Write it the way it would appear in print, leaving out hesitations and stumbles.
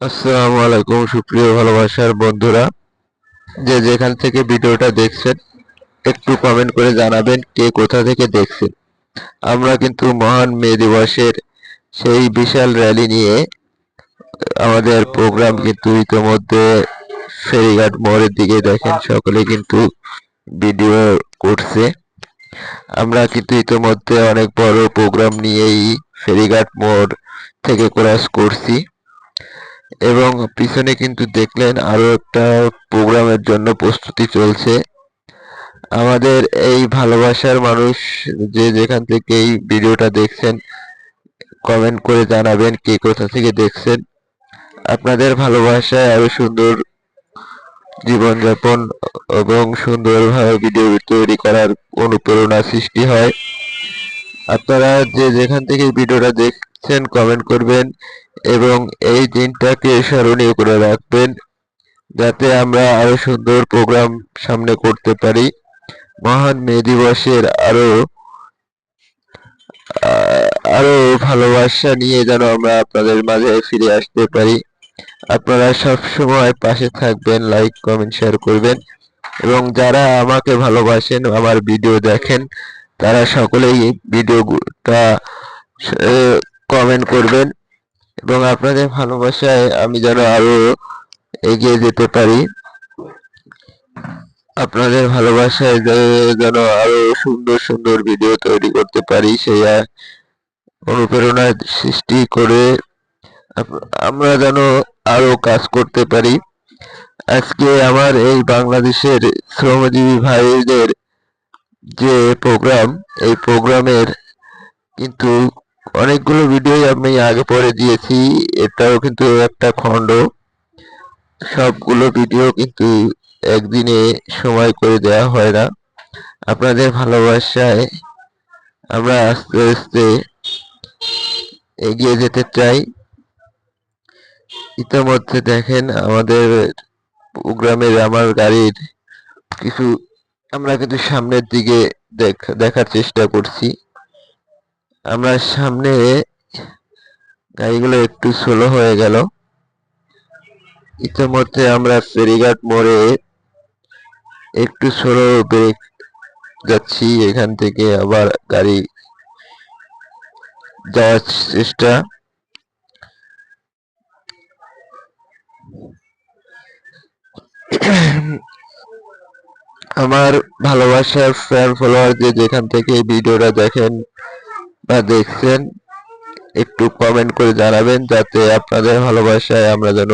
আসসালামু আলাইকুম সুপ্রিয় ভালোবাসার বন্ধুরা, যে যেখান থেকে ভিডিওটা দেখছেন একটু কমেন্ট করে জানাবেন কে কোথা থেকে দেখছেন। আমরা কিন্তু মহান মে দিবসের সেই বিশাল র্যালি নিয়ে আমাদের প্রোগ্রাম কিন্তু ইতিমধ্যে ফেরিঘাট মোড়ের দিকে দেখেন সকলে কিন্তু ভিডিও করছে। আমরা কিন্তু ইতিমধ্যে অনেক বড় প্রোগ্রাম নিয়েই ফেরিঘাট মোড় থেকে ক্রস করছি এবং পিছনে কিন্তু দেখলেন আরো একটা প্রোগ্রামের জন্য প্রস্তুতি চলছে। আমাদের এই ভালোবাসার মানুষ যে যেখান থেকে এই ভিডিওটা দেখছেন কমেন্ট করে জানাবেন কে কোথা থেকে দেখছেন। আপনাদের ভালোবাসায় আরো সুন্দর জীবনযাপন এবং সুন্দরভাবে ভিডিও তৈরি করার অনুপ্রেরণা সৃষ্টি হয়। আপনারা যে যেখান থেকে এই ভিডিওটা দেখছেন কমেন্ট করবেন এবং এই দিনটাকে স্মরণীয় করে রাখবেন যাতে আমরা আরো সুন্দর প্রোগ্রাম সামনে করতে পারি। মহান মে দিবসের আরো ভালোবাসা নিয়ে যেন আমরা আপনাদের মাঝে ফিরে আসতে পারি। আপনারা সব সময় পাশে থাকবেন, লাইক কমেন্ট শেয়ার করবেন এবং যারা আমাকে ভালোবাসেন আমার ভিডিও দেখেন তারা সকলেই ভিডিওটা কমেন্ট করবেন এবং আপনাদের ভালোবাসায় আমি যেন আরো এগিয়ে যেতে পারি। আপনাদের ভালোবাসায় যেন আরো সুন্দর সুন্দর ভিডিও তৈরি করতে পারি সেই অনুপ্রেরণা সৃষ্টি করে আমরা যেন আরো কাজ করতে পারি। আজকে আমার এই বাংলাদেশের শ্রমজীবী ভাইদের যে প্রোগ্রাম, এই প্রোগ্রামের কিন্তু অনেকগুলো ভিডিও আমি আগে পরে দিয়েছি, এটাও কিন্তু একটা খণ্ড। সবগুলো ভিডিও কিন্তু একদিনে সময় করে দেওয়া হয় না। আপনাদের ভালোবাসায় আমরা আস্তে আস্তে এগিয়ে যেতে চাই। ইতিমধ্যে দেখেন আমাদের প্রোগ্রামের আমার গাড়ির কিছু আমরা কিন্তু সামনের দিকে দেখার চেষ্টা করছি। আমরা সামনে গাড়িগুলো একটু স্লো হয়ে গেল। ইতিমধ্যে আমরা ফেরিঘাট মোড়ে একটু স্লো ব্রেক যাচ্ছি, এখান থেকে আবার গাড়ি যাওয়ার চেষ্টা। আমার ভালোবাসার ফ্যান ফলোয়ার যে যেখান থেকে ভিডিওটা দেখেন বা দেখছেন একটু কমেন্ট করে জানাবেন যাতে আপনাদের ভালোবাসায় আমরা যেন